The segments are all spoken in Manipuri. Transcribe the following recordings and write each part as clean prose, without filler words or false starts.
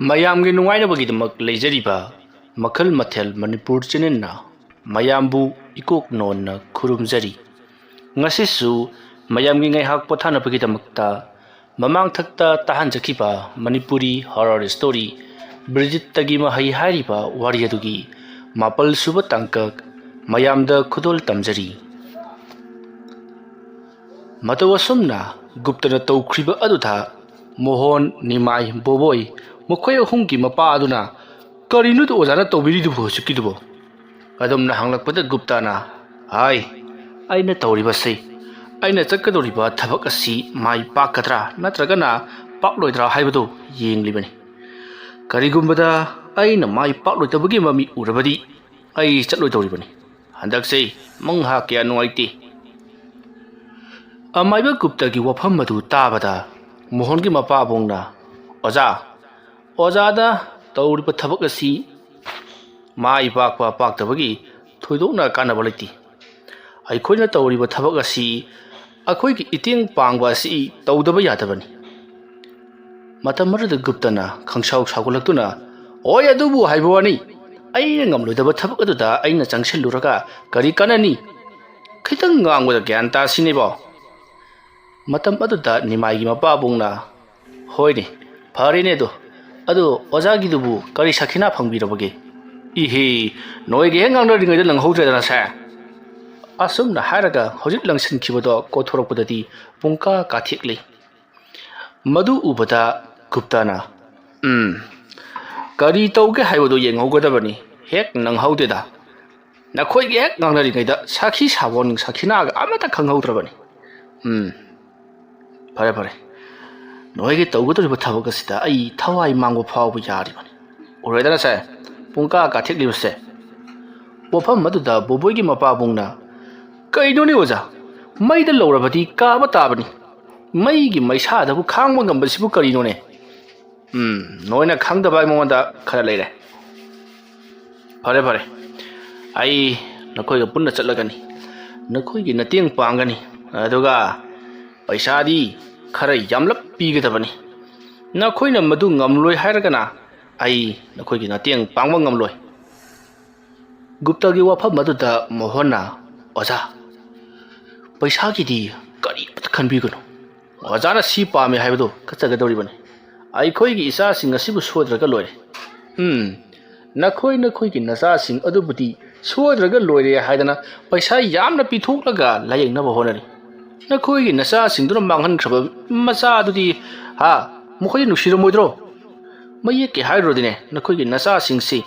ꯃꯌꯥꯝꯒꯤ ꯅꯨꯡꯉꯥꯏꯅꯕꯒꯤꯗꯃꯛ ꯂꯩꯖꯔꯤꯕ ꯃꯈꯜ ꯃꯊꯦꯜ ꯃꯅꯤꯄꯨꯔ ꯆꯦꯅꯦꯜꯅ ꯃꯌꯥꯝꯕꯨ ꯏꯀꯣꯛ ꯅꯣꯟꯅ ꯈꯨꯔꯨꯝꯖꯔꯤ꯫ ꯉꯁꯤꯁꯨ ꯃꯌꯥꯝꯒꯤ ꯉꯥꯏꯍꯥꯛ ꯄꯣꯊꯥꯅꯕꯒꯤꯗꯃꯛꯇ ꯃꯃꯥꯡꯊꯛꯇ ꯇꯥꯍꯟꯖꯈꯤꯕ ꯃꯅꯤꯄꯨꯔꯤ ꯍꯣꯔꯔ ꯁ꯭ꯇꯣꯔꯤ ꯕ꯭ꯔꯤꯖꯤꯠꯇꯒꯤ ꯃꯍꯩ ꯍꯥꯏꯔꯤꯕ ꯋꯥꯔꯤ ꯑꯗꯨꯒꯤ 7ꯁꯨꯕ ꯇꯥꯡꯀꯛ ꯃꯌꯥꯝꯗ ꯈꯨꯗꯣꯜ ꯇꯝꯖꯔꯤ꯫ ꯃꯇꯧ ꯑꯁꯨꯝꯅ ꯒꯨꯞꯇꯅ ꯇꯧꯈ꯭ꯔꯤꯕ ꯑꯗꯨꯗ ꯃꯣꯍꯣꯟ, ꯅꯤꯃꯥꯏ, ꯕꯣꯕꯣꯏ ꯃꯈꯣꯏ ꯑꯍꯨꯝꯒꯤ ꯃꯄꯥ ꯑꯗꯨꯅ "ꯀꯔꯤꯅꯣꯗ ꯑꯣꯖꯥꯅ ꯇꯧꯕꯤꯔꯤꯗꯨꯕꯨ ꯍꯧꯖꯤꯛꯀꯤꯗꯨꯕꯨ?" ꯑꯗꯨꯝꯅ ꯍꯪꯂꯛꯄꯗ ꯒꯨꯞꯇꯥꯅ "ꯍꯥꯏ, ꯑꯩꯅ ꯇꯧꯔꯤꯕꯁꯤ ꯑꯩꯅ ꯆꯠꯀꯗꯧꯔꯤꯕ ꯊꯕꯛ ꯑꯁꯤ ꯃꯥꯏ ꯄꯥꯛꯀꯗ꯭ꯔꯥ ꯅꯠꯇ꯭ꯔꯒꯅ ꯄꯥꯛꯂꯣꯏꯗ꯭ꯔꯥ ꯍꯥꯏꯕꯗꯨ ꯌꯦꯡꯂꯤꯕꯅꯤ꯫ ꯀꯔꯤꯒꯨꯝꯕꯗ ꯑꯩꯅ ꯃꯥꯏ ꯄꯥꯛꯂꯣꯏꯗꯕꯒꯤ ꯃꯃꯤ ꯎꯔꯕꯗꯤ ꯑꯩ ꯆꯠꯂꯣꯏꯗꯧꯔꯤꯕꯅꯤ꯫ ꯍꯟꯗꯛꯁꯦ ꯃꯪꯍꯥ ꯀꯌꯥ ꯅꯨꯡꯉꯥꯏꯇꯦ." ꯑꯃꯥꯏꯕ ꯒꯨꯞꯇꯒꯤ ꯋꯥꯐꯝ ꯑꯗꯨ ꯇꯥꯕꯗ ꯃꯣꯍꯣꯟꯒꯤ ꯃꯄꯥꯕꯨꯡꯅ "ꯑꯣꯖꯥꯗ ꯇꯧꯔꯤꯕ ꯊꯕꯛ ꯑꯁꯤ ꯃꯥꯏ ꯄꯥꯛꯄ ꯄꯥꯛꯇꯕꯒꯤ ꯊꯣꯏꯗꯣꯛꯅ ꯀꯥꯟꯅꯕ ꯂꯩꯇꯦ꯫ ꯑꯩꯈꯣꯏꯅ ꯇꯧꯔꯤꯕ ꯊꯕꯛ ꯑꯁꯤ ꯑꯩꯈꯣꯏꯒꯤ ꯏꯇꯦꯡ ꯄꯥꯡꯕ ꯑꯁꯤ ꯇꯧꯗꯕ ꯌꯥꯗꯕꯅꯤ." ꯃꯇꯝ ꯑꯗꯨꯗ ꯒꯨꯞꯇꯅ ꯈꯪꯁꯥꯎ ꯁꯥꯎꯒꯠꯂꯛꯇꯨꯅ "ꯍꯣꯏ, ꯑꯗꯨꯕꯨ ꯍꯥꯏꯕ ꯋꯥꯅꯤ꯫ ꯑꯩꯅ ꯉꯝꯂꯣꯏꯗꯕ ꯊꯕꯛ ꯑꯗꯨꯗ ꯑꯩꯅ ꯆꯪꯁꯤꯜꯂꯨꯔꯒ ꯀꯔꯤ ꯀꯥꯟꯅꯅꯤ? ꯈꯤꯇꯪ ꯉꯥꯡꯕꯗ ꯒ꯭ꯌꯥꯟ ꯇꯥꯁꯤꯅꯦꯕꯣ." ꯃꯇꯝ ꯑꯗꯨꯗ ꯅꯤꯃꯥꯏꯒꯤ ꯃꯄꯥꯕꯨꯡꯅ "ꯍꯣꯏꯅꯦ, ꯐꯔꯦꯅꯦ ꯑꯗꯨ ꯑꯣꯖꯥꯒꯤꯗꯨꯕꯨ ꯀꯔꯤ ꯁꯈꯤꯅꯥ ꯐꯪꯕꯤꯔꯕꯒꯦ? ꯏꯍꯦ, ꯅꯣꯏꯒ ꯍꯦꯛ ꯉꯥꯡꯅꯔꯤꯉꯩꯗ ꯂꯪꯍꯧꯗ꯭ꯔꯦꯗꯅ ꯁꯦ." ꯑꯁꯨꯝꯅ ꯍꯥꯏꯔꯒ ꯍꯧꯖꯤꯛ ꯂꯪꯁꯤꯟꯈꯤꯕꯗꯣ ꯀꯣꯊꯣꯔꯛꯄꯗꯗꯤ ꯄꯨꯡꯀꯥ ꯀꯥꯊꯦꯛꯂꯤ꯫ ꯃꯗꯨ ꯎꯕꯗ ꯒꯨꯞꯇꯥꯅ "ꯀꯔꯤ ꯇꯧꯒꯦ ꯍꯥꯏꯕꯗꯨ ꯌꯦꯡꯍꯧꯒꯗꯕꯅꯤ, ꯍꯦꯛ ꯅꯪꯍꯧꯗꯦꯗ꯫ ꯅꯈꯣꯏꯒꯤ ꯍꯦꯛ ꯉꯥꯡꯅꯔꯤꯉꯩꯗ ꯁꯥꯈꯤ ꯁꯥꯕꯣꯟ ꯁꯥꯈꯤꯅꯥꯒ ꯑꯃꯠꯇ ꯈꯪꯍꯧꯗ꯭ꯔꯕꯅꯤ꯫ ꯐꯔꯦ, ꯅꯣꯏꯒꯤ ꯇꯧꯒꯗꯧꯔꯤꯕ ꯊꯕꯛ ꯑꯁꯤꯗ ꯑꯩ ꯊꯋꯥꯏ ꯃꯥꯡꯕ ꯐꯥꯎꯕ ꯌꯥꯔꯤꯕꯅꯤ꯫ ꯎꯔꯣꯏꯗꯅ ꯁꯦ ꯄꯨꯡꯀꯥ ꯀꯥꯊꯦꯛꯂꯤꯕꯁꯦ." ꯋꯥꯐꯝ ꯑꯗꯨꯗ ꯕꯣꯕꯣꯏꯒꯤ ꯃꯄꯥꯕꯨꯡꯅ "ꯀꯩꯅꯣꯅꯦ ꯑꯣꯖꯥ, ꯃꯩꯗ ꯂꯧꯔꯕꯗꯤ ꯀꯥꯕ ꯇꯥꯕꯅꯤ꯫ ꯃꯩꯒꯤ ꯃꯩꯁꯥꯗꯕꯨ ꯈꯥꯡꯕ ꯉꯝꯕꯁꯤꯕꯨ ꯀꯔꯤꯅꯣꯅꯦ? ꯅꯣꯏꯅ ꯈꯪꯗꯕ ꯑꯩꯉꯣꯟꯗ ꯈꯔ ꯂꯩꯔꯦ꯫ ꯐꯔꯦ, ꯑꯩ ꯅꯈꯣꯏꯒ ꯄꯨꯟꯅ ꯆꯠꯂꯒꯅꯤ, ꯅꯈꯣꯏꯒꯤ ꯃꯇꯦꯡ ꯄꯥꯡꯒꯅꯤ, ꯑꯗꯨꯒ ꯄꯩꯁꯥꯗꯤ ꯈꯔ ꯌꯥꯝꯂꯞ ꯄꯤꯒꯗꯕꯅꯤ꯫ ꯅꯈꯣꯏꯅ ꯃꯗꯨ ꯉꯝꯂꯣꯏ ꯍꯥꯏꯔꯒꯅ ꯑꯩ ꯅꯈꯣꯏꯒꯤ ꯃꯇꯦꯡ ꯄꯥꯡꯕ ꯉꯝꯂꯣꯏ." ꯒꯨꯞꯇꯒꯤ ꯋꯥꯐꯝ ꯑꯗꯨꯗ ꯃꯣꯍꯣꯟꯅ "ꯑꯣꯖꯥ, ꯄꯩꯁꯥꯒꯤꯗꯤ ꯀꯔꯤꯃꯠꯇ ꯈꯟꯕꯤꯒꯅꯨ꯫ ꯑꯣꯖꯥꯅ ꯁꯤ ꯄꯥꯝꯃꯦ ꯍꯥꯏꯕꯗꯨ ꯀꯠꯆꯒꯗꯧꯔꯤꯕꯅꯤ꯫ ꯑꯩꯈꯣꯏꯒꯤ ꯏꯆꯥꯁꯤꯡ ꯑꯁꯤꯕꯨ ꯁꯣꯏꯗ꯭ꯔꯒ ꯂꯣꯏꯔꯦ." ꯅꯈꯣꯏꯒꯤ ꯅꯆꯥꯁꯤꯡ ꯑꯗꯨꯕꯨꯗꯤ ꯁꯣꯏꯗ꯭ꯔꯒ ꯂꯣꯏꯔꯦ ꯍꯥꯏꯗꯅ ꯄꯩꯁꯥ ꯌꯥꯝꯅ ꯄꯤꯊꯣꯛꯂꯒ ꯂꯥꯌꯦꯡꯅꯕ ꯍꯣꯠꯅꯔꯤ꯫ ꯅꯈꯣꯏꯒꯤ ꯅꯆꯥꯁꯤꯡꯗꯨꯅ ꯃꯥꯡꯍꯟꯈ꯭ꯔꯕ ꯃꯆꯥꯗꯨꯗꯤ ꯃꯈꯣꯏꯗꯤ ꯅꯨꯡꯁꯤꯔꯝꯃꯣꯏꯗ꯭ꯔꯣ? ꯃꯌꯦꯛꯀꯤ ꯍꯥꯏꯔꯨꯔꯗꯤꯅꯦ, ꯅꯈꯣꯏꯒꯤ ꯅꯆꯥꯁꯤꯡꯁꯤ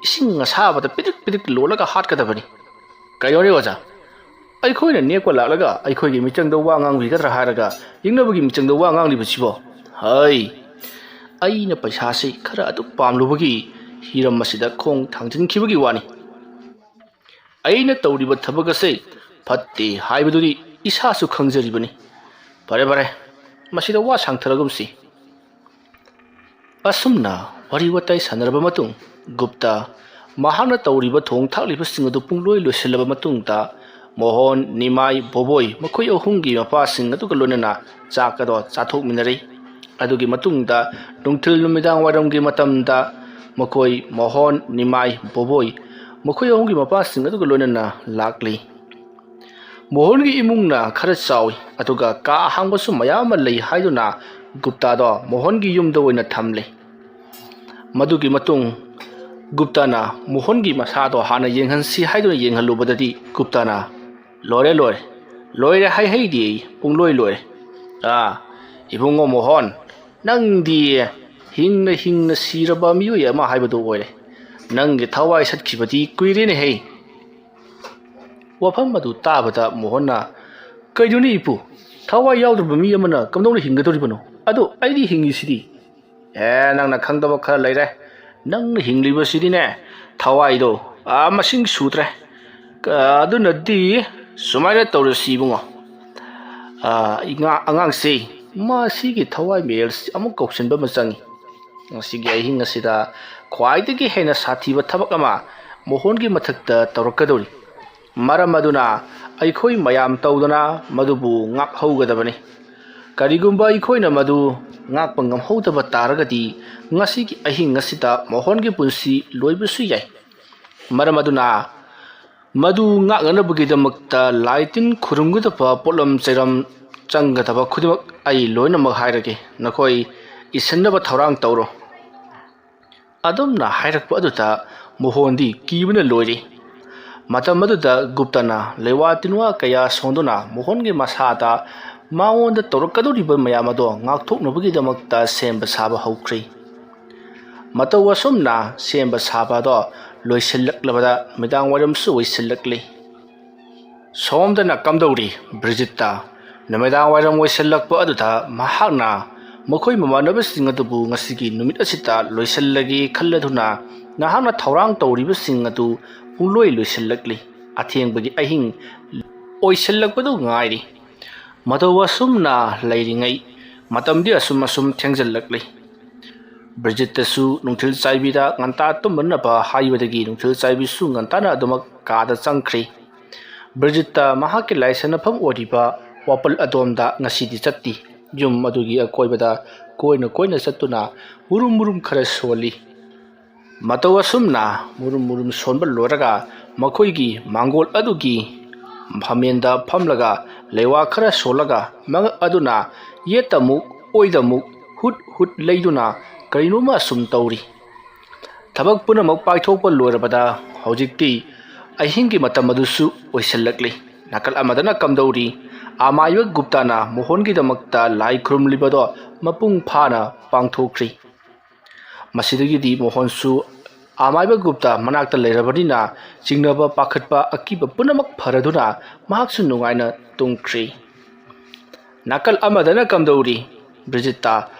ꯏꯁꯤꯡ ꯑꯁꯥꯕꯗ ꯄꯤꯗꯤꯛ ꯄꯤꯗꯤꯛ ꯂꯣꯜꯂꯒ ꯍꯥꯠꯀꯗꯕꯅꯤ꯫ ꯀꯩꯅꯣꯅꯦ ꯑꯣꯖꯥ, ꯑꯩꯈꯣꯏꯅ ꯅꯦꯛꯄ ꯂꯥꯛꯂꯒ ꯑꯩꯈꯣꯏꯒꯤ ꯃꯤꯆꯪꯗ ꯋꯥ ꯉꯥꯡꯕꯤꯒꯗ꯭ꯔꯥ ꯍꯥꯏꯔꯒ ꯌꯦꯛꯅꯕꯒꯤ ꯃꯤꯆꯪꯗ ꯋꯥ ꯉꯥꯡꯂꯤꯕꯁꯤꯕꯣ? ꯍꯩ, ꯑꯩꯅ ꯄꯩꯁꯥꯁꯤ ꯈꯔ ꯑꯗꯨꯝ ꯄꯥꯝꯂꯨꯕꯒꯤ ꯍꯤꯔꯝ ꯑꯁꯤꯗ ꯈꯣꯡ ꯊꯥꯡꯖꯤꯟꯈꯤꯕꯒꯤ ꯋꯥꯅꯤ꯫ ꯑꯩꯅ ꯇꯧꯔꯤꯕ ꯊꯕꯛ ꯑꯁꯤ ꯐꯠꯇꯦ ꯍꯥꯏꯕꯗꯨꯗꯤ ꯏꯁꯥꯁꯨ ꯈꯪꯖꯔꯤꯕꯅꯤ꯫ ꯐꯔꯦ, ꯃꯁꯤꯗ ꯋꯥ ꯁꯥꯡꯊꯔꯒꯨꯝꯁꯤ." ꯑꯁꯨꯝꯅ ꯋꯥꯔꯤ ꯋꯥꯇꯥꯏ ꯁꯥꯟꯅꯔꯕ ꯃꯇꯨꯡ ꯒꯨꯞꯇ ꯃꯍꯥꯛꯅ ꯇꯧꯔꯤꯕ ꯊꯣꯡ ꯊꯥꯛꯂꯤꯕꯁꯤꯡ ꯑꯗꯨ ꯄꯨꯡꯂꯣꯏ ꯂꯣꯏꯁꯤꯜꯂꯕ ꯃꯇꯨꯡꯗ ꯃꯣꯍꯣꯟ, ꯅꯤꯃꯥꯏ, ꯕꯣꯕꯣꯏ ꯃꯈꯣꯏ ꯑꯍꯨꯝꯒꯤ ꯃꯄꯥꯁꯤꯡ ꯑꯗꯨꯒ ꯂꯣꯏꯅꯅ ꯆꯥꯛ ꯑꯗꯣ ꯆꯥꯊꯣꯛꯃꯤꯟꯅꯔꯤ꯫ ꯑꯗꯨꯒꯤ ꯃꯇꯨꯡꯗ ꯅꯨꯡꯊꯤꯜ ꯅꯨꯃꯤꯗꯥꯡ ꯋꯥꯏꯔꯝꯒꯤ ꯃꯇꯝꯗ ꯃꯈꯣꯏ ꯃꯣꯍꯣꯟ, ꯅꯤꯃꯥꯏ, ꯕꯣꯕꯣꯏ ꯃꯈꯣꯏ ꯑꯍꯨꯝꯒꯤ ꯃꯄꯥꯁꯤꯡ ꯑꯗꯨꯒ ꯂꯣꯏꯅꯅ ꯂꯥꯛꯂꯤ꯫ ꯃꯣꯍꯣꯟꯒꯤ ꯏꯃꯨꯡꯅ ꯈꯔ ꯆꯥꯎꯏ, ꯑꯗꯨꯒ ꯀꯥ ꯑꯍꯥꯡꯕꯁꯨ ꯃꯌꯥꯝ ꯑꯃ ꯂꯩ ꯍꯥꯏꯗꯨꯅ ꯒꯨꯞꯇꯥꯗꯣ ꯃꯣꯍꯣꯟꯒꯤ ꯌꯨꯝꯗ ꯑꯣꯏꯅ ꯊꯝꯂꯤ꯫ ꯃꯗꯨꯒꯤ ꯃꯇꯨꯡ ꯒꯨꯞꯇꯥꯅ ꯃꯣꯍꯣꯟꯒꯤ ꯃꯁꯥꯗꯣ ꯍꯥꯟꯅ ꯌꯦꯡꯍꯟꯁꯤ ꯍꯥꯏꯗꯨꯅ ꯌꯦꯡꯍꯜꯂꯨꯕꯗꯗꯤ ꯒꯨꯞꯇꯥꯅ "ꯂꯣꯏꯔꯦ ꯍꯥꯏꯍꯩꯗꯦ, ꯄꯨꯡꯂꯣꯏ ꯂꯣꯏꯔꯦ꯫ ꯏꯕꯨꯡꯉꯣ ꯃꯣꯍꯣꯟ, ꯅꯪꯗꯤ ꯍꯤꯡꯅ ꯁꯤꯔꯕ ꯃꯤꯑꯣꯏ ꯑꯃ ꯍꯥꯏꯕꯗꯨ ꯑꯣꯏꯔꯦ꯫ ꯅꯪꯒꯤ ꯊꯋꯥꯏ ꯁꯠꯈꯤꯕꯗꯤ ꯀꯨꯏꯔꯦꯅꯦꯍꯦ." ꯋꯥꯐꯝ ꯑꯗꯨ ꯇꯥꯕꯗ ꯃꯣꯍꯣꯟꯅ "ꯀꯩꯅꯣꯅꯦ ꯏꯄꯨ, ꯊꯋꯥꯏ ꯌꯥꯎꯗ꯭ꯔꯕ ꯃꯤ ꯑꯃꯅ ꯀꯝꯗꯧꯅ ꯍꯤꯡꯒꯗꯧꯔꯤꯕꯅꯣ? ꯑꯗꯣ ꯑꯩꯗꯤ ꯍꯤꯡꯉꯤꯁꯤꯗꯤ." ꯅꯪꯅ ꯈꯪꯗꯕ ꯈꯔ ꯂꯩꯔꯦ꯫ ꯅꯪꯅ ꯍꯤꯡꯂꯤꯕꯁꯤꯗꯤꯅꯦ, ꯊꯋꯥꯏꯗꯣ ꯃꯁꯤꯡ ꯁꯨꯗ꯭ꯔꯦ꯫ ꯑꯗꯨꯅꯗꯤ ꯁꯨꯃꯥꯏꯅ ꯇꯧꯔꯁꯤ ꯏꯕꯨꯡꯉꯣ, ꯑꯉꯥꯡꯁꯤ ꯃꯁꯤꯒꯤ ꯊꯋꯥꯏ ꯃꯦꯜꯁꯤ ꯑꯃꯨꯛ ꯀꯧꯁꯤꯟꯕ ꯑꯃ ꯆꯪꯏ꯫ ꯉꯁꯤꯒꯤ ꯑꯍꯤꯡ ꯑꯁꯤꯗ ꯈ꯭ꯋꯥꯏꯗꯒꯤ ꯍꯦꯟꯅ ꯁꯥꯊꯤꯕ ꯊꯕꯛ ꯑꯃ ꯃꯣꯍꯣꯟꯒꯤ ꯃꯊꯛꯇ ꯇꯧꯔꯛꯀꯗꯧꯔꯤ꯫ ꯃꯔꯝ ꯑꯗꯨꯅ ꯑꯩꯈꯣꯏ ꯃꯌꯥꯝ ꯇꯧꯗꯨꯅ ꯃꯗꯨꯕꯨ ꯉꯥꯛꯍꯧꯒꯗꯕꯅꯤ꯫ ꯀꯔꯤꯒꯨꯝꯕ ꯑꯩꯈꯣꯏꯅ ꯃꯗꯨ ꯉꯥꯛꯄ ꯉꯝꯍꯧꯗꯕ ꯇꯥꯔꯒꯗꯤ ꯉꯁꯤꯒꯤ ꯑꯍꯤꯡ ꯑꯁꯤꯗ ꯃꯣꯍꯣꯟꯒꯤ ꯄꯨꯟꯁꯤ ꯂꯣꯏꯕꯁꯨ ꯌꯥꯏ꯫ ꯃꯔꯝ ꯑꯗꯨꯅ ꯃꯗꯨ ꯉꯥꯛꯅꯅꯕꯒꯤꯗꯃꯛꯇ ꯂꯥꯏ ꯇꯤꯟ ꯈꯨꯔꯨꯝꯒꯗꯕ ꯄꯣꯠꯂꯝ ꯆꯩꯔꯝ ꯆꯪꯒꯗꯕ ꯈꯨꯗꯤꯡꯃꯛ ꯑꯩ ꯂꯣꯏꯅꯃꯛ ꯍꯥꯏꯔꯒꯦ, ꯅꯈꯣꯏ ꯏꯁꯤꯟꯅꯕ ꯊꯧꯔꯥꯡ ꯇꯧꯔꯣ꯫ ꯑꯗꯨꯝꯅ ꯍꯥꯏꯔꯛꯄ ꯑꯗꯨꯗ ꯃꯣꯍꯣꯟꯗꯤ ꯀꯤꯕꯅ ꯂꯣꯏꯔꯤ꯫ ꯃꯇꯝ ꯑꯗꯨꯗ ꯒꯨꯞꯇꯥꯅ ꯂꯩꯋꯥ ꯇꯤꯟꯋꯥ ꯀꯌꯥ ꯁꯣꯟꯗꯨꯅ ꯃꯣꯍꯣꯟꯒꯤ ꯃꯁꯥꯗ ꯃꯉꯣꯟꯗ ꯇꯧꯔꯛꯀꯗꯧꯔꯤꯕ ꯃꯌꯥꯝ ꯑꯗꯣ ꯉꯥꯛꯊꯣꯛꯅꯕꯒꯤꯗꯃꯛꯇ ꯁꯦꯝꯕ ꯁꯥꯕ ꯍꯧꯈ꯭ꯔꯦ꯫ ꯃꯇꯧ ꯑꯁꯨꯝꯅ ꯁꯦꯝꯕ ꯁꯥꯕ ꯑꯗꯣ ꯂꯣꯏꯁꯤꯜꯂꯛꯂꯕꯗ ꯅꯨꯃꯤꯗꯥꯡꯋꯥꯏꯔꯝꯁꯨ ꯑꯣꯏꯁꯤꯜꯂꯛꯂꯤ꯫ ꯁꯣꯝꯗꯅ ꯀꯝꯗꯧꯔꯤ ꯕ꯭ꯔꯤꯖꯤꯠꯇ? ꯅꯨꯃꯤꯗꯥꯡꯋꯥꯏꯔꯝ ꯑꯣꯏꯁꯤꯜꯂꯛꯄ ꯑꯗꯨꯗ ꯃꯍꯥꯛꯅ ꯃꯈꯣꯏ ꯃꯃꯥꯟꯅꯕꯁꯤꯡ ꯑꯗꯨꯕꯨ ꯉꯁꯤꯒꯤ ꯅꯨꯃꯤꯠ ꯑꯁꯤꯗ ꯂꯣꯏꯁꯤꯜꯂꯒꯦ ꯈꯜꯂꯗꯨꯅ ꯅꯍꯥꯛꯅ ꯊꯧꯔꯥꯡ ꯇꯧꯔꯤꯕꯁꯤꯡ ꯑꯗꯨ ꯄꯨꯡꯂꯣꯏ ꯂꯣꯏꯁꯤꯜꯂꯛꯂꯤ꯫ ꯑꯊꯦꯡꯕꯒꯤ ꯑꯍꯤꯡ ꯑꯣꯏꯁꯤꯜꯂꯛꯄꯗꯨ ꯉꯥꯏꯔꯤ꯫ ꯃꯇꯧ ꯑꯁꯨꯝꯅ ꯂꯩꯔꯤꯉꯩ ꯃꯇꯝꯗꯤ ꯑꯁꯨꯝ ꯊꯦꯡꯖꯤꯜꯂꯛꯂꯤ꯫ ꯕ꯭ꯔꯤꯖꯤꯠꯇꯁꯨ ꯅꯨꯡꯊꯤꯜ ꯆꯥꯏꯕꯤꯗ ꯉꯟꯇꯥ ꯇꯨꯝꯅꯅꯕ ꯍꯥꯏꯕꯗꯒꯤ ꯅꯨꯡꯊꯤꯜ ꯆꯥꯏꯕꯤꯁꯨ ꯉꯟꯇꯥꯅ ꯑꯗꯨꯃꯛ ꯀꯥꯗ ꯆꯪꯈ꯭ꯔꯦ꯫ ꯕ꯭ꯔꯤꯖꯤꯠꯇ ꯃꯍꯥꯛꯀꯤ ꯂꯥꯏꯁꯟꯅꯐꯝ ꯑꯣꯏꯔꯤꯕ ꯋꯥꯄꯜ ꯑꯗꯣꯝꯗ ꯉꯁꯤꯗꯤ ꯆꯠꯇꯤ꯫ ꯌꯨꯝ ꯑꯗꯨꯒꯤ ꯑꯀꯣꯏꯕꯗ ꯀꯣꯏꯅ ꯆꯠꯇꯨꯅ ꯃꯨꯔꯨꯝ ꯈꯔ ꯁꯣꯜꯂꯤ꯫ ꯃꯇꯧ ꯑꯁꯨꯝꯅ ꯃꯨꯔꯨꯝ ꯁꯣꯟꯕ ꯂꯣꯏꯔꯒ ꯃꯈꯣꯏꯒꯤ ꯃꯥꯡꯒꯣꯜ ꯑꯗꯨꯒꯤ ꯐꯝꯃꯦꯟꯗ ꯐꯝꯂꯒ ꯂꯩꯋꯥ ꯈꯔ ꯁꯣꯜꯂꯒ ꯃꯉꯛ ꯑꯗꯨꯅ ꯌꯦꯠꯇ ꯑꯃꯨꯛ ꯑꯣꯏꯗ ꯑꯃꯨꯛ ꯍꯨꯠ ꯂꯩꯗꯨꯅ ꯀꯔꯤꯅꯣꯃ ꯑꯁꯨꯝ ꯇꯧꯔꯤ꯫ ꯊꯕꯛ ꯄꯨꯝꯅꯃꯛ ꯄꯥꯏꯊꯣꯛꯄ ꯂꯣꯏꯔꯕꯗ ꯍꯧꯖꯤꯛꯇꯤ ꯑꯍꯤꯡꯒꯤ ꯃꯇꯝ ꯑꯗꯨꯁꯨ ꯑꯣꯏꯁꯤꯜꯂꯛꯂꯤ꯫ ꯅꯥꯀꯜ ꯑꯃꯗꯅ ꯀꯝꯗꯧꯔꯤ? ꯑꯃꯥꯏꯕ ꯒꯨꯞꯇꯥꯅ ꯃꯣꯍꯣꯟꯒꯤꯗꯃꯛꯇ ꯂꯥꯏ ꯈꯨꯔꯨꯝꯂꯤꯕꯗꯣ ꯃꯄꯨꯡ ꯐꯥꯅ ꯄꯥꯡꯊꯣꯛꯈ꯭ꯔꯤ꯫ ꯃꯁꯤꯗꯒꯤꯗꯤ ꯃꯣꯍꯣꯟꯁꯨ ꯑꯃꯥꯏꯕ ꯒꯨꯞꯇꯥ ꯃꯅꯥꯛꯇ ꯂꯩꯔꯕꯅꯤꯅ ꯆꯤꯡꯅꯕ ꯄꯥꯈꯠꯄ ꯑꯀꯤꯕ ꯄꯨꯝꯅꯃꯛ ꯐꯔꯗꯨꯅ ꯃꯍꯥꯛꯁꯨ ꯅꯨꯡꯉꯥꯏꯅ ꯇꯨꯝꯈ꯭ꯔꯤ꯫ ꯅꯥꯀꯜ ꯑꯃꯗꯅ ꯀꯝꯗꯧꯔꯤ? ꯕ꯭ꯔꯤꯖꯤꯠꯇ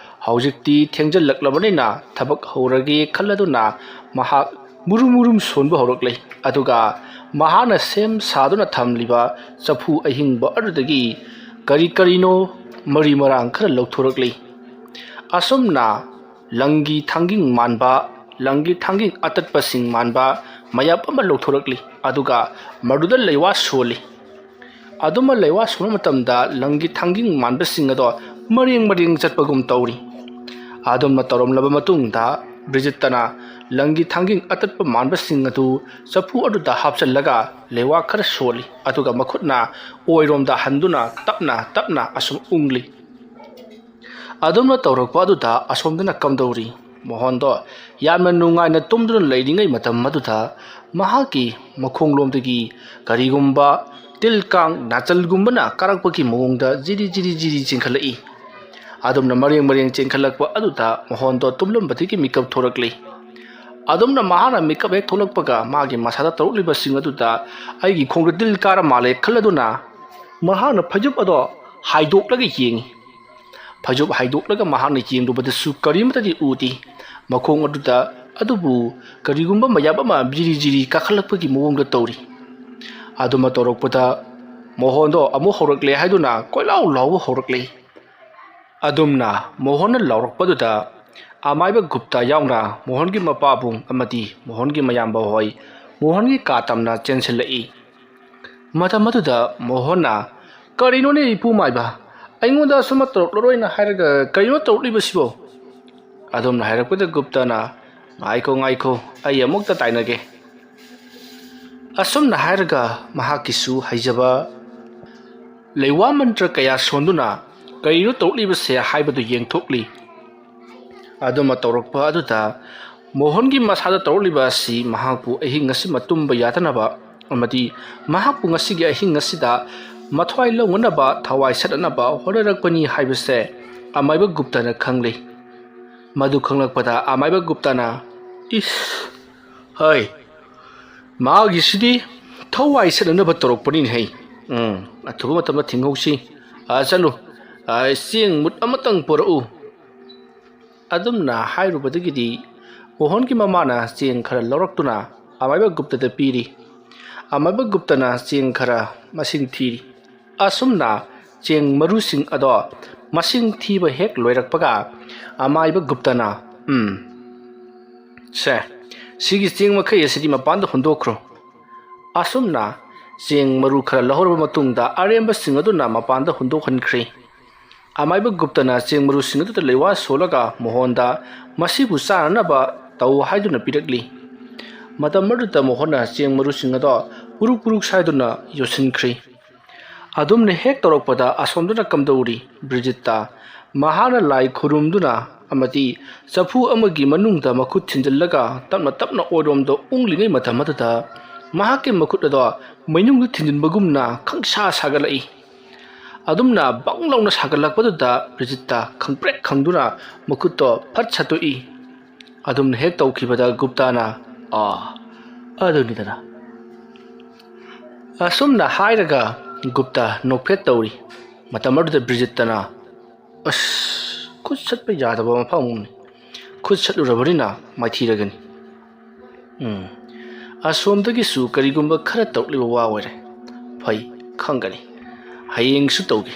ꯍꯧꯖꯤꯛꯇꯤ ꯊꯦꯡꯖꯤꯜꯂꯛꯂꯕꯅꯤꯅ ꯊꯕꯛ ꯍꯧꯔꯒꯦ ꯈꯜꯂꯗꯨꯅ ꯃꯍꯥꯛ ꯃꯨꯔꯨꯝ ꯁꯣꯟꯕ ꯍꯧꯔꯛꯂꯤ꯫ ꯑꯗꯨꯒ ꯃꯍꯥꯛꯅ ꯁꯦꯝ ꯁꯥꯗꯨꯅ ꯊꯝꯂꯤꯕ ꯆꯐꯨ ꯑꯍꯤꯡꯕ ꯑꯗꯨꯗꯒꯤ ꯀꯔꯤꯅꯣ ꯃꯔꯤ ꯃꯔꯥꯡ ꯈꯔ ꯂꯧꯊꯣꯔꯛꯂꯤ꯫ ꯑꯁꯨꯝꯅ ꯂꯪꯒꯤ ꯊꯥꯡꯒꯤꯡ ꯑꯇꯠꯄꯁꯤꯡ ꯃꯥꯟꯕ ꯃꯌꯥꯞ ꯑꯃ ꯂꯧꯊꯣꯔꯛꯂꯤ꯫ ꯑꯗꯨꯒ ꯃꯗꯨꯗ ꯂꯩꯋꯥ ꯁꯣꯜꯂꯤ꯫ ꯑꯗꯨꯝꯅ ꯂꯩꯋꯥ ꯁꯣꯟꯕ ꯃꯇꯝꯗ ꯂꯪꯒꯤ ꯊꯥꯡꯒꯤꯡ ꯃꯥꯟꯕꯁꯤꯡ ꯑꯗꯣ ꯃꯔꯦꯡ ꯆꯠꯄꯒꯨꯝ ꯇꯧꯔꯤ꯫ ꯑꯗꯨꯝꯅ ꯇꯧꯔꯝꯂꯕ ꯃꯇꯨꯡꯗ ꯕ꯭ꯔꯤꯖꯤꯠꯇꯅ ꯂꯪꯒꯤ ꯊꯥꯡꯒꯤꯡ ꯑꯇꯠꯄ ꯃꯥꯟꯕꯁꯤꯡ ꯑꯗꯨ ꯆꯐꯨ ꯑꯗꯨꯗ ꯍꯥꯞꯆꯜꯂꯒ ꯂꯩꯋꯥ ꯈꯔ ꯁꯣꯜꯂꯤ꯫ ꯑꯗꯨꯒ ꯃꯈꯨꯠꯅ ꯑꯣꯏꯔꯣꯝꯗ ꯍꯟꯗꯨꯅ ꯇꯞꯅ ꯑꯁꯨꯝ ꯎꯪꯂꯤ꯫ ꯑꯗꯨꯝꯅ ꯇꯧꯔꯛꯄ ꯑꯗꯨꯗ ꯑꯁꯣꯝꯗꯅ ꯀꯝꯗꯧꯔꯤ? ꯃꯣꯍꯣꯟꯗꯣ ꯌꯥꯝꯅ ꯅꯨꯡꯉꯥꯏꯅ ꯇꯨꯝꯗꯨꯅ ꯂꯩꯔꯤꯉꯩ ꯃꯇꯝ ꯑꯗꯨꯗ ꯃꯍꯥꯛꯀꯤ ꯃꯈꯣꯡꯂꯣꯝꯗꯒꯤ ꯀꯔꯤꯒꯨꯝꯕ ꯇꯤꯜ ꯀꯥꯡ ꯅꯥꯆꯜꯒꯨꯝꯕꯅ ꯀꯥꯔꯛꯄꯒꯤ ꯃꯑꯣꯡꯗ ꯖꯤꯔꯤ ꯆꯦꯟꯈꯠꯂꯛꯏ꯫ ꯑꯗꯨꯝꯅ ꯃꯔꯦꯡ ꯆꯦꯟꯈꯠꯂꯛꯄ ꯑꯗꯨꯗ ꯃꯣꯍꯣꯟꯗꯣ ꯇꯨꯝꯂꯝꯕꯗꯒꯤ ꯃꯤꯀꯞ ꯊꯣꯔꯛꯂꯤ꯫ ꯑꯗꯨꯝꯅ ꯃꯍꯥꯛꯅ ꯃꯤꯀꯞ ꯍꯦꯛ ꯊꯣꯛꯂꯛꯄꯒ ꯃꯥꯒꯤ ꯃꯁꯥꯗ ꯇꯧꯔꯛꯂꯤꯕꯁꯤꯡ ꯑꯗꯨꯗ ꯑꯩꯒꯤ ꯈꯣꯡꯗ ꯇꯤꯜ ꯀꯥꯔ ꯃꯥꯜꯂꯦ ꯈꯜꯂꯗꯨꯅ ꯃꯍꯥꯛꯅ ꯐꯩꯖꯨꯞ ꯑꯗꯣ ꯍꯥꯏꯗꯣꯛꯂꯒ ꯌꯦꯡꯉꯤ꯫ ꯐꯩꯖꯨꯞ ꯍꯥꯏꯗꯣꯛꯂꯒ ꯃꯍꯥꯛꯅ ꯌꯦꯡꯂꯨꯕꯗꯁꯨ ꯀꯔꯤꯃꯇꯗꯤ ꯎꯗꯦ꯫ ꯃꯈꯣꯡ ꯑꯗꯨꯕꯨ ꯀꯔꯤꯒꯨꯝꯕ ꯃꯌꯥꯞ ꯑꯃ ꯖꯤꯔꯤ ꯀꯥꯈꯠꯂꯛꯄꯒꯤ ꯃꯑꯣꯡꯗ ꯇꯧꯔꯤ꯫ ꯑꯗꯨꯝꯅ ꯇꯧꯔꯛꯄꯗ ꯃꯣꯍꯣꯟꯗꯣ ꯑꯃꯨꯛ ꯍꯧꯔꯛꯂꯦ ꯍꯥꯏꯗꯨꯅ ꯀꯣꯏꯂꯥꯎ ꯂꯥꯎꯕ ꯍꯧꯔꯛꯂꯤ꯫ ꯑꯗꯨꯝꯅ ꯃꯣꯍꯣꯟꯅ ꯂꯥꯎꯔꯛꯄꯗꯨꯗ ꯑꯃꯥꯏꯕ ꯒꯨꯞꯇꯥ ꯌꯥꯎꯅ ꯃꯣꯍꯣꯟꯒꯤ ꯃꯄꯥꯕꯨꯡ ꯑꯃꯗꯤ ꯃꯣꯍꯣꯟꯒꯤ ꯃꯌꯥꯝꯕ ꯍꯣꯏ ꯃꯣꯍꯣꯟꯒꯤ ꯀꯥ ꯇꯝꯅ ꯆꯦꯟꯁꯤꯜꯂꯛꯏ꯫ ꯃꯇꯝ ꯑꯗꯨꯗ ꯃꯣꯍꯣꯟꯅ "ꯀꯔꯤꯅꯣꯅꯦ ꯏꯄꯨꯃꯥꯏꯕ, ꯑꯩꯉꯣꯟꯗ ꯑꯁꯨꯝꯅ ꯇꯧꯔꯛꯂꯔꯣꯏꯅ ꯍꯥꯏꯔꯒ ꯀꯔꯤꯅꯣ ꯇꯧꯔꯛꯂꯤꯕꯁꯤꯕꯣ?" ꯑꯗꯨꯝꯅ ꯍꯥꯏꯔꯛꯄꯗ ꯒꯨꯞꯇꯥꯅ "ꯉꯥꯏꯈꯣ ꯑꯩ ꯑꯃꯨꯛꯇ ꯇꯥꯏꯅꯒꯦ." ꯑꯁꯨꯝꯅ ꯍꯥꯏꯔꯒ ꯃꯍꯥꯛꯀꯤꯁꯨ ꯍꯩꯖꯕ ꯂꯩꯋꯥ ꯃꯟꯇ꯭ꯔ ꯀꯌꯥ ꯁꯣꯟꯗꯨꯅ ꯀꯔꯤꯅꯣ ꯇꯧꯔꯛꯂꯤꯕꯁꯦ ꯍꯥꯏꯕꯗꯨ ꯌꯦꯡꯊꯣꯛꯂꯤ꯫ ꯑꯗꯨꯝꯅ ꯇꯧꯔꯛꯄ ꯑꯗꯨꯗ ꯃꯣꯍꯣꯟꯒꯤ ꯃꯁꯥꯗ ꯇꯧꯔꯛꯂꯤꯕ ꯑꯁꯤ ꯃꯍꯥꯛꯄꯨ ꯑꯍꯤꯡ ꯑꯁꯤꯃ ꯇꯨꯝꯕ ꯌꯥꯗꯅꯕ ꯑꯃꯗꯤ ꯃꯍꯥꯛꯄꯨ ꯉꯁꯤꯒꯤ ꯑꯍꯤꯡ ꯑꯁꯤꯗ ꯃꯊ꯭ꯋꯥꯏ ꯂꯧꯅꯅꯕ ꯊꯋꯥꯏ ꯁꯠꯅꯅꯕ ꯍꯣꯠꯅꯔꯛꯄꯅꯤ ꯍꯥꯏꯕꯁꯦ ꯑꯃꯥꯏꯕ ꯒꯨꯞꯇꯥꯅ ꯈꯪꯂꯤ꯫ ꯃꯗꯨ ꯈꯪꯂꯛꯄꯗ ꯑꯃꯥꯏꯕ ꯒꯨꯞꯇꯥꯅ "ꯍꯩ, ꯃꯥꯒꯤꯁꯤꯗꯤ ꯊꯋꯥꯏ ꯁꯠꯅꯅꯕ ꯇꯧꯔꯛꯄꯅꯤꯅꯦꯍꯦ꯫ ꯑꯊꯨꯕ ꯃꯇꯝꯗ ꯊꯤꯡꯍꯧꯁꯤ꯫ ꯆꯠꯂꯨ, ꯆꯦꯡ ꯃꯨꯠ ꯑꯃꯇꯪ ꯄꯨꯔꯛꯎ." ꯑꯗꯨꯝꯅ ꯍꯥꯏꯔꯨꯕꯗꯒꯤꯗꯤ ꯃꯣꯍꯣꯟꯒꯤ ꯃꯃꯥꯅ ꯆꯦꯡ ꯈꯔ ꯂꯧꯔꯛꯇꯨꯅ ꯑꯃꯥꯏꯕ ꯒꯨꯞꯇꯥꯗ ꯄꯤꯔꯤ꯫ ꯑꯃꯥꯏꯕ ꯒꯨꯞꯇꯥꯅ ꯆꯦꯡꯈꯔ ꯃꯁꯤꯡ ꯊꯤꯔꯤ꯫ ꯑꯁꯨꯝꯅ ꯆꯦꯡ ꯃꯔꯨꯁꯤꯡ ꯑꯗꯣ ꯃꯁꯤꯡ ꯊꯤꯕ ꯍꯦꯛ ꯂꯣꯏꯔꯛꯄꯒ ꯑꯃꯥꯏꯕ ꯒꯨꯞꯇꯥꯅ "ꯁꯤꯒꯤ ꯆꯦꯡ ꯃꯈꯩ ꯑꯁꯤꯗꯤ ꯃꯄꯥꯟꯗ ꯍꯨꯟꯗꯣꯛꯈ꯭ꯔꯣ." ꯑꯁꯨꯝꯅ ꯆꯦꯡ ꯃꯔꯨ ꯈꯔ ꯂꯧꯍꯧꯔꯕ ꯃꯇꯨꯡꯗ ꯑꯔꯦꯝꯕꯁꯤꯡ ꯑꯗꯨꯅ ꯃꯄꯥꯟꯗ ꯍꯨꯟꯗꯣꯛꯍꯟꯈ꯭ꯔꯦ꯫ ꯑꯃꯥꯏꯕ ꯒꯨꯞꯇꯅ ꯆꯦꯡ ꯃꯔꯨꯁꯤꯡ ꯑꯗꯨꯗ ꯂꯩꯋꯥ ꯁꯣꯜꯂꯒ ꯃꯣꯍꯣꯟꯗ ꯃꯁꯤꯕꯨ ꯆꯥꯅꯅꯕ ꯇꯧ ꯍꯥꯏꯗꯨꯅ ꯄꯤꯔꯛꯂꯤ꯫ ꯃꯇꯝ ꯑꯗꯨꯗ ꯃꯣꯍꯣꯟꯅ ꯆꯦꯡ ꯃꯔꯨꯁꯤꯡ ꯑꯗꯣ ꯄꯨꯔꯨꯛ ꯄꯨꯔꯨꯛ ꯁꯥꯏꯗꯨꯅ ꯌꯣꯠꯁꯤꯟꯈ꯭ꯔꯤ꯫ ꯑꯗꯨꯝꯅ ꯍꯦꯛ ꯇꯧꯔꯛꯄꯗ ꯑꯁꯣꯝꯗꯅ ꯀꯝꯗꯧꯔꯤ ꯕ꯭ꯔꯤꯖꯤꯠꯇ ꯃꯍꯥꯛꯅ ꯂꯥꯏ ꯈꯨꯔꯨꯝꯗꯨꯅ ꯑꯃꯗꯤ ꯆꯐꯨ ꯑꯃꯒꯤ ꯃꯅꯨꯡꯗ ꯃꯈꯨꯠ ꯊꯤꯟꯖꯤꯜꯂꯒ ꯇꯞꯅ ꯇꯞꯅ ꯑꯣꯏꯔꯣꯝꯗ ꯎꯪꯂꯤꯉꯩ ꯃꯇꯝ ꯑꯗꯨꯗ ꯃꯍꯥꯛꯀꯤ ꯃꯈꯨꯠ ꯑꯗꯣ ꯃꯩꯅꯨꯡꯗ ꯊꯤꯟꯖꯤꯟꯕꯒꯨꯝꯅ ꯈꯪꯁꯥ ꯁꯥꯒꯠꯂꯛꯏ꯫ ꯑꯗꯨꯝꯅ ꯕꯪ ꯂꯥꯎꯅ ꯁꯥꯒꯠꯂꯛꯄꯗꯨꯗ ꯕ꯭ꯔꯤꯖꯤꯠꯇ ꯈꯪꯄ꯭ꯔꯦꯛ ꯈꯪꯗꯨꯅ ꯃꯈꯨꯠꯇꯣ ꯐꯠ ꯁꯠꯇꯣꯛꯏ꯫ ꯑꯗꯨꯝꯅ ꯍꯦꯛ ꯇꯧꯈꯤꯕꯗ ꯒꯨꯞꯇꯥꯅ ꯑꯗꯨꯅꯤꯗꯅ ꯑꯁꯨꯝꯅ ꯍꯥꯏꯔꯒ ꯒꯨꯞꯇꯥ ꯅꯣꯛꯐꯦꯠ ꯇꯧꯔꯤ꯫ ꯃꯇꯝ ꯑꯗꯨꯗ ꯕ꯭ꯔꯤꯖꯤꯠꯇꯅ ꯈꯨꯠ ꯁꯠꯄ ꯌꯥꯗꯕ ꯃꯐꯝ ꯑꯃꯅꯤ, ꯈꯨꯠ ꯁꯠꯂꯨꯔꯕꯅꯤꯅ ꯃꯥꯏꯊꯤꯔꯒꯅꯤ꯫ ꯑꯁꯣꯝꯗꯒꯤꯁꯨ ꯀꯔꯤꯒꯨꯝꯕ ꯈꯔ ꯇꯧꯔꯛꯂꯤꯕ ꯋꯥ ꯑꯣꯏꯔꯦ꯫ ꯐꯩ, ꯈꯪꯒꯅꯤ, ꯍꯌꯦꯡꯁꯨ ꯇꯧꯒꯦ꯫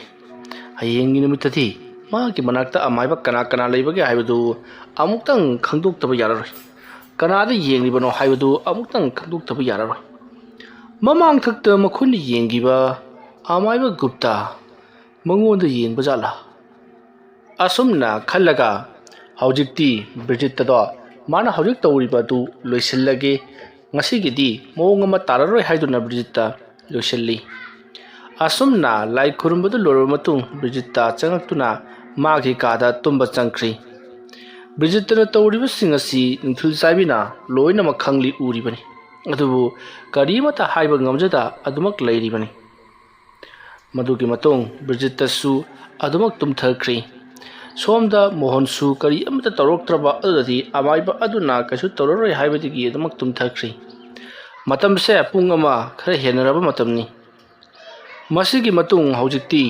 ꯍꯌꯦꯡꯒꯤ ꯅꯨꯃꯤꯠꯇꯗꯤ ꯃꯥꯒꯤ ꯃꯅꯥꯛꯇ ꯑꯃꯥꯏꯕ ꯀꯅꯥ ꯀꯅꯥ ꯂꯩꯕꯒꯦ ꯍꯥꯏꯕꯗꯨ ꯑꯃꯨꯛꯇꯪ ꯈꯪꯗꯣꯛꯇꯕ ꯌꯥꯔꯔꯣꯏ, ꯀꯅꯥꯗ ꯌꯦꯡꯂꯤꯕꯅꯣ ꯍꯥꯏꯕꯗꯨ ꯑꯃꯨꯛꯇꯪ ꯈꯪꯗꯣꯛꯇꯕ ꯌꯥꯔꯔꯣꯏ꯫ ꯃꯃꯥꯡꯊꯛꯇ ꯃꯈꯣꯏꯅ ꯌꯦꯡꯈꯤꯕ ꯑꯃꯥꯏꯕ ꯒꯨꯞꯇꯥ ꯃꯉꯣꯟꯗ ꯌꯦꯡꯕ ꯖꯥꯠꯂꯥ? ꯑꯁꯨꯝꯅ ꯈꯜꯂꯒ ꯍꯧꯖꯤꯛꯇꯤ ꯕ꯭ꯔꯤꯖꯤꯠꯇꯗꯣ ꯃꯥꯅ ꯍꯧꯖꯤꯛ ꯇꯧꯔꯤꯕ ꯑꯗꯨ ꯂꯣꯏꯁꯤꯜꯂꯒꯦ, ꯉꯁꯤꯒꯤꯗꯤ ꯃꯑꯣꯡ ꯑꯃ ꯇꯥꯔꯔꯣꯏ ꯍꯥꯏꯗꯨꯅ ꯕ꯭ꯔꯤꯖꯤꯠꯇ ꯂꯣꯏꯁꯤꯜꯂꯤ꯫ ꯑꯁꯨꯝꯅ ꯂꯥꯏ ꯈꯨꯔꯨꯝꯕꯗꯨ ꯂꯣꯏꯔꯕ ꯃꯇꯨꯡ ꯕ꯭ꯔꯤꯖꯤꯠꯇ ꯆꯪꯉꯛꯇꯨꯅ ꯃꯥꯒꯤ ꯀꯥꯗ ꯇꯨꯝꯕ ꯆꯪꯈ꯭ꯔꯤ꯫ ꯕ꯭ꯔꯤꯖꯤꯠꯇꯅ ꯇꯧꯔꯤꯕꯁꯤꯡ ꯑꯁꯤ ꯅꯨꯡꯊꯤꯜꯆꯥꯏꯕꯤꯅ ꯂꯣꯏꯅꯃꯛ ꯈꯪꯂꯤ ꯎꯔꯤꯕꯅꯤ, ꯑꯗꯨꯕꯨ ꯀꯔꯤꯃꯠꯇ ꯍꯥꯏꯕ ꯉꯝꯖꯗ ꯑꯗꯨꯃꯛ ꯂꯩꯔꯤꯕꯅꯤ꯫ ꯃꯗꯨꯒꯤ ꯃꯇꯨꯡ ꯕ꯭ꯔꯤꯖꯤꯠꯇꯁꯨ ꯑꯗꯨꯃꯛ ꯇꯨꯝꯊꯈ꯭ꯔꯤ꯫ ꯁꯣꯝꯗ ꯃꯣꯍꯣꯟꯁꯨ ꯀꯔꯤ ꯑꯃꯠꯇ ꯇꯧꯔꯛꯇ꯭ꯔꯕ ꯑꯗꯨꯗꯗꯤ ꯑꯃꯥꯏꯕ ꯑꯗꯨꯅ ꯀꯩꯁꯨ ꯇꯧꯔꯔꯣꯏ ꯍꯥꯏꯕꯗꯒꯤ ꯑꯗꯨꯃꯛ ꯇꯨꯝꯊꯈ꯭ꯔꯤ꯫ ꯃꯇꯝꯁꯦ ꯄꯨꯡ ꯑꯃ ꯈꯔ ꯍꯦꯟꯅꯔꯕ ꯃꯇꯝꯅꯤ꯫ ꯃꯁꯤꯒꯤ ꯃꯇꯨꯡ ꯍꯧꯖꯤꯛꯇꯤ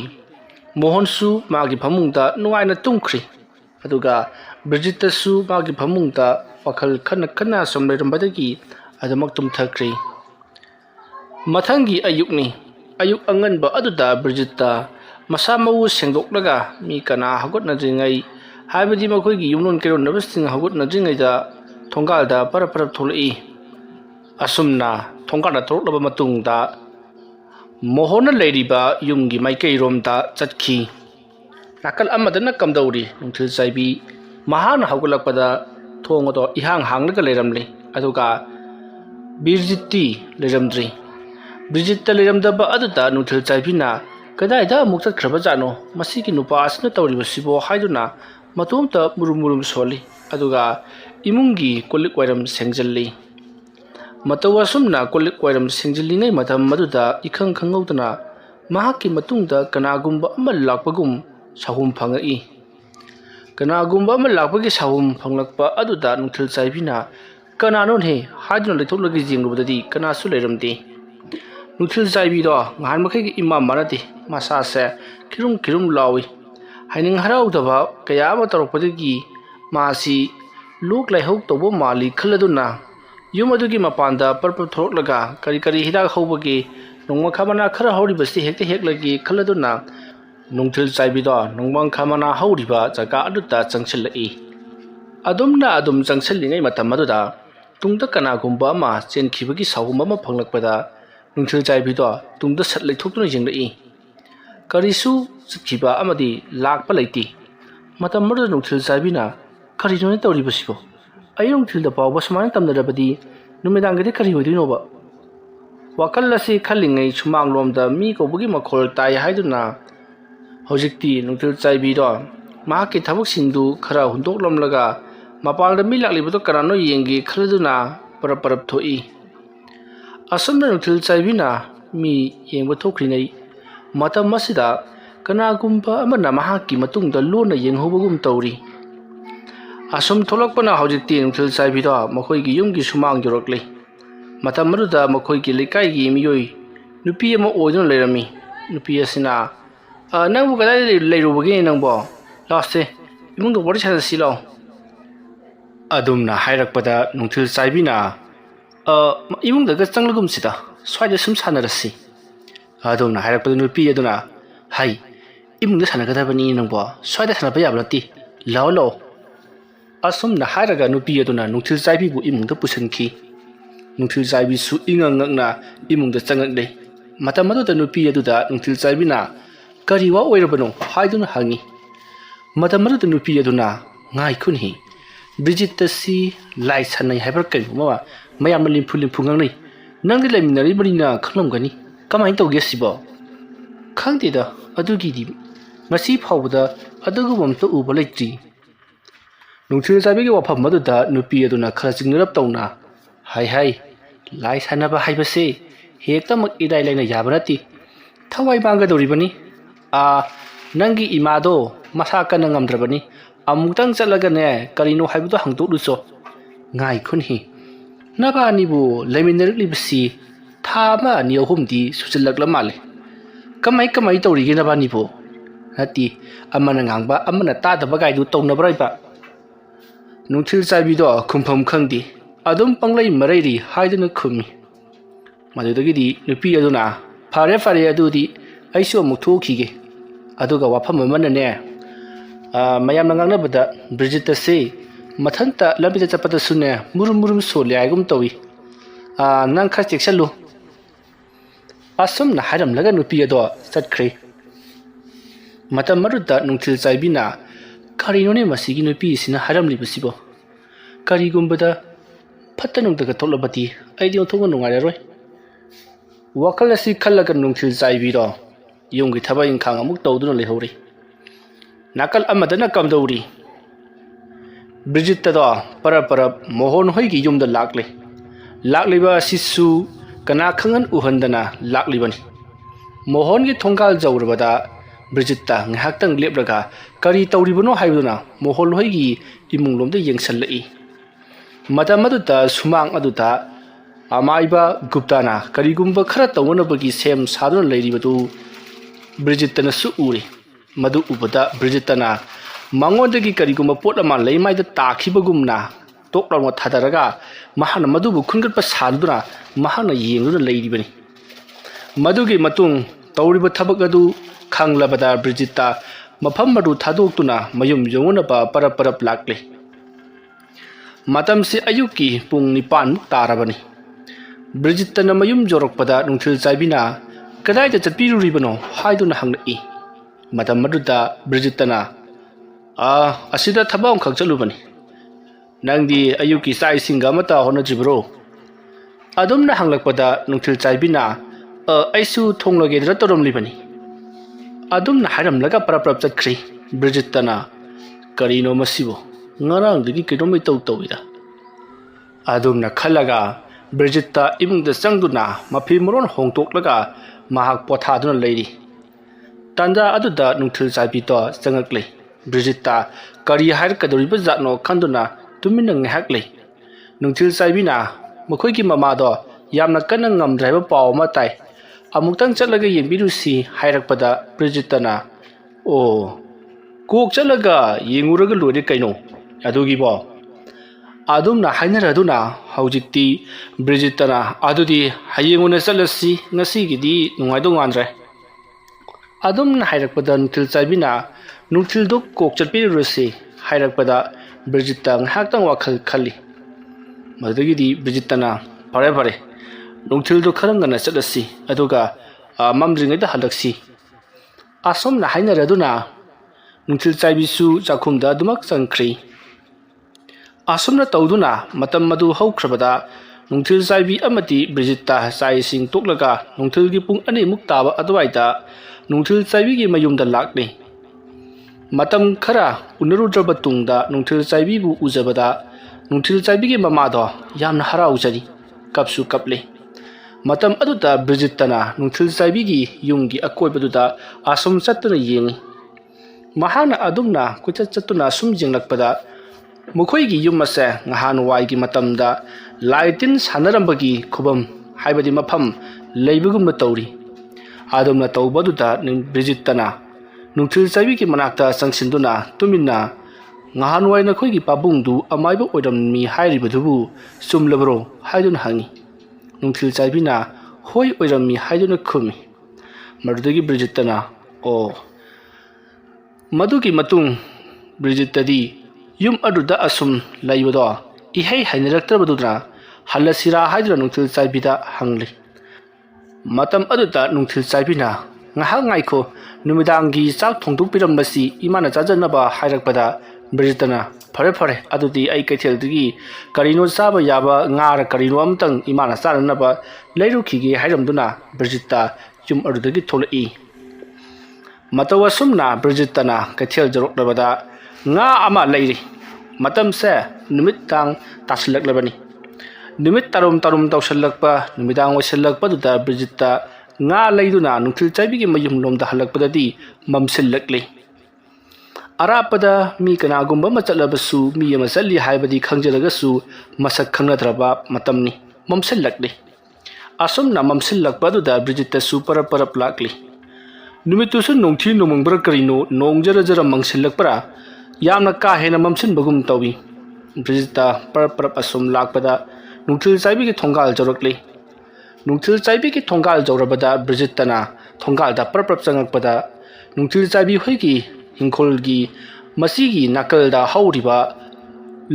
ꯃꯣꯍꯣꯟꯁꯨ ꯃꯥꯒꯤ ꯐꯃꯨꯡꯗ ꯅꯨꯡꯉꯥꯏꯅ ꯇꯨꯝꯈ꯭ꯔꯤ, ꯑꯗꯨꯒ ꯕ꯭ꯔꯤꯖꯤꯠꯇꯁꯨ ꯃꯥꯒꯤ ꯐꯃꯨꯡꯗ ꯋꯥꯈꯜ ꯈꯟꯅ ꯈꯟꯅ ꯁꯨꯝ ꯂꯩꯔꯝꯕꯗꯒꯤ ꯑꯗꯨꯃꯛ ꯇꯨꯝꯊꯈ꯭ꯔꯤ꯫ ꯃꯊꯪꯒꯤ ꯑꯌꯨꯛꯅꯤ꯫ ꯑꯌꯨꯛ ꯑꯉꯟꯕ ꯑꯗꯨꯗ ꯕ꯭ꯔꯤꯖꯤꯠꯇ ꯃꯁꯥ ꯃꯎ ꯁꯦꯡꯗꯣꯛꯂꯒ ꯃꯤ ꯀꯅꯥ ꯍꯧꯒꯠꯅꯗ꯭ꯔꯤꯉꯩ, ꯍꯥꯏꯕꯗꯤ ꯃꯈꯣꯏꯒꯤ ꯌꯨꯝꯂꯣꯟ ꯀꯩꯔꯣꯟꯅꯕꯁꯤꯡ ꯍꯧꯒꯠꯅꯗ꯭ꯔꯤꯉꯩꯗ ꯊꯣꯡꯒꯥꯜꯗ ꯄꯔꯞ ꯄꯔꯞ ꯊꯣꯛꯂꯛꯏ꯫ ꯑꯁꯨꯝꯅ ꯊꯣꯡꯒꯥꯜꯗ ꯊꯣꯛꯂꯛꯂꯕ ꯃꯇꯨꯡꯗ ꯃꯣꯍꯣꯟꯅ ꯂꯩꯔꯤꯕ ꯌꯨꯝꯒꯤ ꯃꯥꯏꯀꯩꯔꯣꯝꯗ ꯆꯠꯈꯤ꯫ ꯅꯥꯀꯜ ꯑꯃꯗꯅ ꯀꯝꯗꯧꯔꯤ ꯅꯨꯡꯊꯤꯜꯆꯥꯏꯕꯤ ꯃꯍꯥꯛꯅ ꯍꯧꯒꯠꯂꯛꯄꯗ ꯊꯣꯡ ꯑꯗꯣ ꯏꯍꯥꯡ ꯍꯥꯡꯂꯒ ꯂꯩꯔꯝꯂꯤ, ꯑꯗꯨꯒ ꯕ꯭ꯔꯤꯖꯤꯠꯇꯤ ꯂꯩꯔꯝꯗ꯭ꯔꯤ꯫ ꯕ꯭ꯔꯤꯖꯤꯠꯇ ꯂꯩꯔꯝꯗꯕ ꯑꯗꯨꯗ ꯅꯨꯡꯊꯤꯜꯆꯥꯏꯕꯤꯅ ꯀꯗꯥꯏꯗ ꯑꯃꯨꯛ ꯆꯠꯈ꯭ꯔꯕꯖꯥꯠꯅꯣ ꯃꯁꯤꯒꯤ ꯅꯨꯄꯥ ꯑꯁꯤꯅ ꯇꯧꯔꯤꯕꯁꯤꯕꯣ ꯍꯥꯏꯗꯨꯅ ꯃꯇꯣꯝꯇ ꯃꯨꯔꯨꯝ ꯃꯨꯔꯨꯝ ꯁꯣꯜꯂꯤ, ꯑꯗꯨꯒ ꯏꯃꯨꯡꯒꯤ ꯀꯣꯜꯂꯤꯛ ꯋꯥꯏꯔꯝ ꯁꯦꯡꯖꯤꯜꯂꯤ꯫ ꯃꯇꯧ ꯑꯁꯨꯝꯅ ꯀꯣꯜꯂꯤꯛ ꯋꯥꯏꯔꯝ ꯁꯦꯡꯖꯤꯜꯂꯤꯉꯩ ꯃꯇꯝ ꯑꯗꯨꯗ ꯏꯈꯪ ꯈꯪꯍꯧꯗꯅ ꯃꯍꯥꯛꯀꯤ ꯃꯇꯨꯡꯗ ꯀꯅꯥꯒꯨꯝꯕ ꯑꯃ ꯂꯥꯛꯄꯒꯨꯝ ꯁꯥꯍꯨꯝ ꯐꯪꯉꯛꯏ꯫ ꯀꯅꯥꯒꯨꯝꯕ ꯑꯃ ꯂꯥꯛꯄꯒꯤ ꯁꯥꯍꯨꯝ ꯐꯪꯂꯛꯄ ꯑꯗꯨꯗ ꯅꯨꯡꯊꯤꯜꯆꯥꯏꯕꯤꯅ ꯀꯅꯥꯅꯣꯅꯦ ꯍꯥꯏꯗꯨꯅ ꯂꯩꯊꯣꯛꯂꯒ ꯌꯦꯡꯂꯨꯕꯗꯗꯤ ꯀꯅꯥꯁꯨ ꯂꯩꯔꯝꯗꯦ꯫ ꯅꯨꯡꯊꯤꯜꯆꯥꯏꯕꯤꯗꯣ ꯅꯍꯥꯟꯃꯈꯩꯒ ꯏꯃꯥ ꯃꯥꯟꯅꯗꯦ, ꯃꯁꯥꯁꯦ ꯈꯤꯔꯨꯝ ꯈꯤꯔꯨꯝ ꯂꯥꯎꯏ꯫ ꯍꯥꯏꯅꯤꯡ ꯍꯔꯥꯎꯗꯕ ꯀꯌా ꯑꯃ ꯇꯧꯔꯛꯄꯗꯒꯤ ꯃꯥꯁꯤ ꯂꯣꯛ ꯂꯥꯏꯍꯧ ꯇꯧꯕ ꯃꯥꯜꯂꯤ ꯈꯜꯂꯗꯨꯅ ꯌꯨꯝ ꯑꯗꯨꯒꯤ ꯃꯄꯥꯟꯗ ꯄꯔꯞ ꯊꯣꯛꯂꯛꯂꯒ ꯀꯔꯤ ꯀꯔꯤ ꯍꯤꯗꯥꯛ ꯍꯧꯕꯒꯦ, ꯅꯣꯡꯃꯈꯥ ꯃꯅꯥ ꯈꯔ ꯍꯧꯔꯤꯕꯁꯤ ꯍꯦꯛꯇ ꯍꯦꯛꯂꯒꯦ ꯈꯜꯂꯗꯨꯅ ꯅꯨꯡꯊꯤꯜꯆꯥꯏꯕꯤꯗꯣ ꯅꯣꯡꯃꯥꯡꯈꯥ ꯃꯅꯥ ꯍꯧꯔꯤꯕ ꯖꯒꯥ ꯑꯗꯨꯗ ꯆꯪꯁꯤꯜꯂꯛꯏ꯫ ꯑꯗꯨꯝꯅ ꯑꯗꯨꯝ ꯆꯪꯁꯤꯜꯂꯤꯉꯩ ꯃꯇꯝ ꯑꯗꯨꯗ ꯇꯨꯡꯗ ꯀꯅꯥꯒꯨꯝꯕ ꯑꯃ ꯆꯦꯟꯈꯤꯕꯒꯤ ꯁꯥꯍꯨꯝ ꯑꯃ ꯐꯪꯂꯛꯄꯗ ꯅꯨꯡꯊꯤꯜꯆꯥꯏꯕꯤꯗꯣ ꯇꯨꯡꯗ ꯁꯠ ꯂꯩꯊꯣꯛꯇꯨꯅ ꯌꯦꯡꯂꯛꯏ꯫ ꯀꯔꯤꯁꯨ ꯆꯠꯈꯤꯕ ꯑꯃꯗꯤ ꯂꯥꯛꯄ ꯂꯩꯇꯦ꯫ ꯃꯇꯝ ꯑꯗꯨꯗ ꯅꯨꯡꯊꯤꯜꯆꯥꯏꯕꯤꯅ ꯀꯔꯤꯅꯣꯅꯦ ꯇꯧꯔꯤꯕꯁꯤꯕꯣ? ꯑꯌꯨꯛ ꯅꯨꯡꯊꯤꯜꯗ ꯐꯥꯎꯕ ꯁꯨꯃꯥꯏꯅ ꯇꯝꯅꯔꯕꯗꯤ ꯅꯨꯃꯤꯗꯥꯡꯒꯤꯗꯤ ꯀꯔꯤ ꯑꯣꯏꯗꯣꯏꯅꯣꯕ? ꯋꯥꯈꯜ ꯑꯁꯤ ꯈꯜꯂꯤꯉꯩ ꯁꯨꯃꯥꯡꯂꯣꯝꯗ ꯃꯤ ꯀꯧꯕꯒꯤ ꯃꯈꯣꯜ ꯇꯥꯏ ꯍꯥꯏꯗꯨꯅ ꯍꯧꯖꯤꯛꯇꯤ ꯅꯨꯡꯊꯤꯜꯆꯥꯏꯕꯤꯗꯣ ꯃꯍꯥꯛꯀꯤ ꯊꯕꯛꯁꯤꯡꯗꯨ ꯈꯔ ꯍꯨꯟꯗꯣꯛꯂꯝꯂꯒ ꯃꯄꯥꯟꯗ ꯃꯤ ꯂꯥꯛꯂꯤꯕꯗꯣ ꯀꯅꯥꯅꯣ ꯌꯦꯡꯒꯦ ꯈꯜꯂꯗꯨꯅ ꯄꯔꯞ ꯄꯔꯞ ꯊꯣꯛꯏ꯫ ꯑꯁꯨꯝꯅ ꯅꯨꯡꯊꯤꯜꯆꯥꯏꯕꯤꯅ ꯃꯤ ꯌꯦꯡꯕ ꯊꯣꯛꯈ꯭ꯔꯤꯉꯩ ꯃꯇꯝ ꯑꯁꯤꯗ ꯀꯅꯥꯒꯨꯝꯕ ꯑꯃꯅ ꯃꯍꯥꯛꯀꯤ ꯃꯇꯨꯡꯗ ꯂꯣꯟꯅ ꯌꯦꯡꯍꯧꯕꯒꯨꯝ ꯇꯧꯔꯤ꯫ ꯑꯁꯨꯝ ꯊꯣꯛꯂꯛꯄꯅ ꯍꯧꯖꯤꯛꯇꯤ ꯅꯨꯡꯊꯤꯜꯆꯥꯏꯕꯤꯗꯣ ꯃꯈꯣꯏꯒꯤ ꯌꯨꯝꯒꯤ ꯁꯨꯃꯥꯡ ꯌꯧꯔꯛꯂꯤ꯫ ꯃꯇꯝ ꯑꯗꯨꯗ ꯃꯈꯣꯏꯒꯤ ꯂꯩꯀꯥꯏꯒꯤ ꯃꯤꯑꯣꯏ ꯅꯨꯄꯤ ꯑꯃ ꯑꯣꯏꯗꯨꯅ ꯂꯩꯔꯝꯃꯤ꯫ ꯅꯨꯄꯤ ꯑꯁꯤꯅ ꯅꯪꯕꯨ ꯀꯗꯥꯏꯗ ꯂꯩꯔꯨꯕꯒꯦ ꯅꯪꯕꯣ? ꯂꯥꯛꯁꯦ, ꯏꯃꯨꯡꯗ ꯋꯥꯔꯤ ꯁꯥꯟꯅꯁꯤ ꯂꯥꯎ꯫ ꯑꯗꯨꯝꯅ ꯍꯥꯏꯔꯛꯄꯗ ꯅꯨꯡꯊꯤꯜꯆꯥꯏꯕꯤꯅ ꯏꯃꯨꯡꯗꯒ ꯆꯪꯂꯒꯨꯝꯁꯤꯗ, ꯁ꯭ꯋꯥꯏꯗ ꯁꯨꯝ ꯁꯥꯟꯅꯔꯁꯤ꯫ ꯑꯗꯨꯝꯅ ꯍꯥꯏꯔꯛꯄꯗ ꯅꯨꯄꯤ ꯑꯗꯨꯅ ꯍꯩ, ꯏꯃꯨꯡꯗ ꯁꯥꯟꯅꯒꯗꯕꯅꯤ ꯅꯪꯕꯣ, ꯁ꯭ꯋꯥꯏꯗ ꯁꯥꯟꯅꯕ ꯌꯥꯕ ꯅꯠꯇꯦ, ꯂꯥꯛꯑꯣ ꯂꯥꯛꯑꯣ꯫ ꯑꯁꯨꯝꯅ ꯍꯥꯏꯔꯒ ꯅꯨꯄꯤ ꯑꯗꯨꯅ ꯅꯨꯡꯊꯤꯜꯆꯥꯏꯕꯤꯕꯨ ꯏꯃꯨꯡꯗ ꯄꯨꯁꯤꯟꯈꯤ꯫ ꯅꯨꯡꯊꯤꯜꯆꯥꯏꯕꯤꯁꯨ ꯏꯉꯛ ꯉꯛꯅ ꯏꯃꯨꯡꯗ ꯆꯪꯉꯛꯂꯤ꯫ ꯃꯇꯝ ꯑꯗꯨꯗ ꯅꯨꯄꯤ ꯑꯗꯨꯗ ꯅꯨꯡꯊꯤꯜꯆꯥꯏꯕꯤꯅ ꯀꯔꯤ ꯋꯥ ꯑꯣꯏꯔꯕꯅꯣ ꯍꯥꯏꯗꯨꯅ ꯍꯪꯉꯤ꯫ Madam Madu Nupi Aduna, Ngai Kunhi, Bridget the Sea, Lights and Hyperkin, Mama, Mayamalim Pulim Pungani, Nangila Marina, Kalongani, come into Gessibo. Candida, Adugidi, Masip Howda, Adugum to Ubaleti. Nuntil Sabi of Maduda, Nupi Aduna, Classing Raptona. Hi, Lights Hanaba Hypase, Hector Idalena Yabanati, Tawai Banga do Ribani, Nangi Imado. Masaka ng amdrabani amutang salagane karino haibudo hangdo luso ngai khunhi naba nibu leminarli bisi thama ni ohumdi susilakla male kamai tawrigi naba nibu hati amana ngangba amana tadaba gaidu tongna ba nungthil chaibido khumpham khangdi adum panglai marairi haiduna khumi madudagi di nupi aduna fare adudi aisu mukho khige aduga wafam manane Mayam Nangana Bridget say, Matanta Labita Chapata Sune, Murum Soli, Agum Towi. Nankastic Salu. Asum Nahadam Laganu Piador, said Cray. Matamaruda Nuntil Saibina, Carinone Masigino Peace in a Hadam Libisibo. Carigumbada, Patanum the Catolabati, I don't know Nungaroi. Wakalasi Kalagan Nuntil Saibido, Young Gitaba in Kangamuk Dodon Lehori. Nakal amadana kamdori Bridget tada para mohon hoigi yum da lakliba sisu kana khangan uhandana laklibani mohon gi thongkal jawrabada Bridget ta ngahaktang lebraga kari tawribano haibuna mohon hoigi imunglomda yengsallai madamaduta sumang aduta amaiba guptana karigumba khara tawona bagi sem sadun leiribadu Bridget na su uri Madu Ubada Bridgetana Mangodagi Kariguma Potama Lamai the Takibagumna Tokra Tadaraga Mahana Madu Kungat Pasadura Mahana Ying the Lady Benny Madugi Matung Tauriba Tabagadu Kang Labada Bridgetta Mapamadu Tadotuna Mayum Yonaba Parapara Blackly Matam se Ayuki Pung Nipan Tarabani Bridgetana Mayum Jorokpada Nuntil Sabina Kadai the Tapiru Ribano Haiduna Hang Madam Maduda Bridgetana Asida Tabang Kakjalubani Nangdi Ayuki Sai Singamata Hona Jibro Adumna Hanglakpada Nuntil Saibina Aisu Tonglage Ratorum Libani Adumna Haram Laga Paraprapta Kri Bridgetana Karino Masibo Narang the Kidomito Towida Adumna Kalaga Bridgetta Ibn the Sangduna Mapimuron Hong Toklaga Mahak Potaduna Lady Tanda aduda nungthil saibito sangakle Bridgetta kari hair kadoriba zatno khanduna tumina ngahakle nungthil saibina makhoi mamado yamna kana ngamdraiba paw ma tai amuktang chatlaga yembirusi hairakpada Bridgettana o kok chatlaga yenguraga lori kaino adugi bo adumna hainaraduna haujikti Bridgettana adudi hayenguna chalasi ngasigidi nungaidong andre Adum Hairakpada Nuntil Sabina Nuntil Duk Kok Chatpirusi Hairakpada Bridgetang Haktang Wakal Kali Madagidi Bridgetana Parepare Nuntil Duk Karangana Sadasi Aduga Mamdring the Halaksi Asom na Haina Raduna Nuntil Sabisu Jakunda Dumak Sankri Asomna Tauduna Matam Madu Haukrabada Nuntil Sabi Amati Bridgetta Sai Sing Toklaga Nuntil Gipung Ani Muktaba Adwaita Nungthil Saibigi mayumda lakni Matam khara unarudraba tungda Nungthil Saibibu uzabada Nungthil Saibigi mamado yamna haraujari kapsu kaple Matam aduta Bridgettana Nungthil Saibigi yumgi akoibaduda asum chattuna yengi Mahana adumna kuchatchatuna sum jenglakpada mukhoigi yumase ngahan waigi matamda laitin sanarambagi khubam haibadi mafam leibugumna tawri Adumna Taubaduda Bridgettana Nungthil Saibigi Manakta Sangsinduna Tumina Ngahanwai Nakoigi Pabungdu Amaiba Odam Mi Hairibadubu Sumlabro Haidun Hangi Nungthil Saibina Hoi Odam Mi Haiduna Kumi Madudagi Bridgettana O Madugi Matung Bridgettadi Yum Aduda Asum Laibado Ihai Hainiraktabadudra Halasira Haidra Nungthil Saibida Hangli Matam aduta Nungthil Saibina ngahak ngaiko numidangi chak thongdukpiramasi imana chajanaba hairakpada Bridgetna fare adudi ai kaitheldi karino saba yaba ngar karino amtang imana saranaba leirukhige hairamduna Bridgetta chum adudagi tholai matawasumna Bridgettana kaithel jaroklabada nga ama leiri matamse numitang taslaklabani numit tarum tawsallakpa numidang wasallakpa duda Bridgetta nga leiduna nungthil chaibigi mayum lomda halakpadadi mamsillakli arapada mi kanagumba machalabasu mi amasali haibadi khangjalagassu masak khangnadraba matamni mamsillakli asumna mamsillakpa duda Bridgetta su parap lakli numitusu nongthi nomongbra karino nongjara jara mangsillakpara yamna ka hena mamsin bagum tawi Bridgetta parap asum lakpada nungthil chaibigi thongal jorakli nungthil chaibigi thongal jorabada Bridgettana thongalda parap changakpada nungthil chaibi hoigi hingkholgi masigi nakalda hauriba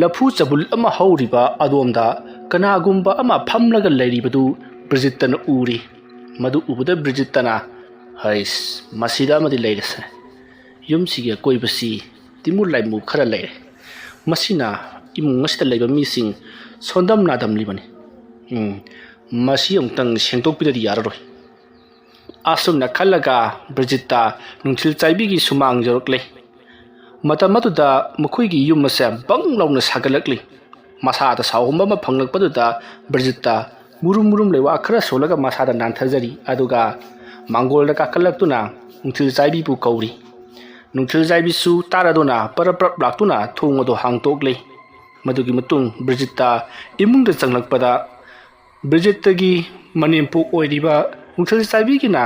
lafu chabul ama hauriba adomda kanagumba ama phamlaga leiribadu Bridgettana uri madu ubuda Bridgettana hais masida amadi leirase yumsigi koibasi timur laimu khara leire masina imung asita leiba mising sondam nadam libani masi amtang sengtokpidadi yararoi asumna khalaga Bridgetta nungthil chaibigi sumang jorokle matamatuda mukhuigi yumase bang launa sagalakli masada sawhumba ma phanglakpaduda Bridgetta murum lewa khara solaga masada nanthajari aduga mangolda kakalaktuna nungthil chaibi bu kauri nungthil chaibi su taraduna parap laktuna thongodo hangtokle madugi matung Bridgetta imungda changlakpada Bridgetta gi manimpu oiriba nungthil chaibi na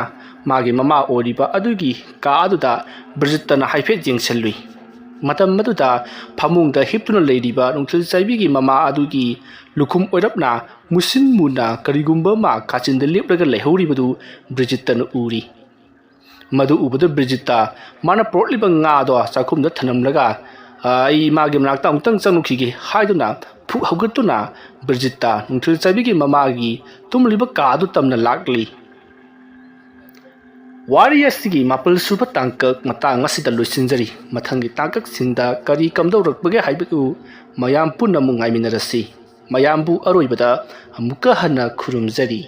magi mama oiriba adugi ka aduda Bridgettana haifet jengselui matam maduda phamungda hiptuna leiriba nungthil chaibi gi mama adugi lukhum oirapna musin muna karigumba ma kachinda leplaga lehauribadu Bridgettana uri madu ubuda Bridgetta mana protliba nga do chakhumda thanamlaga ai magi manakta amtang changnukhige haiduna phu haugatuna Bridgetta nungthil chaibi gi mama gi tumliba ka adu tamna lakli warriors-gi mapal suba tangkak matang asida loisinjari mathangi tangkak singda kari kamdaurakpage haibu mayam punna mungai minarasi mayambu aroibada amuka hana khurumjari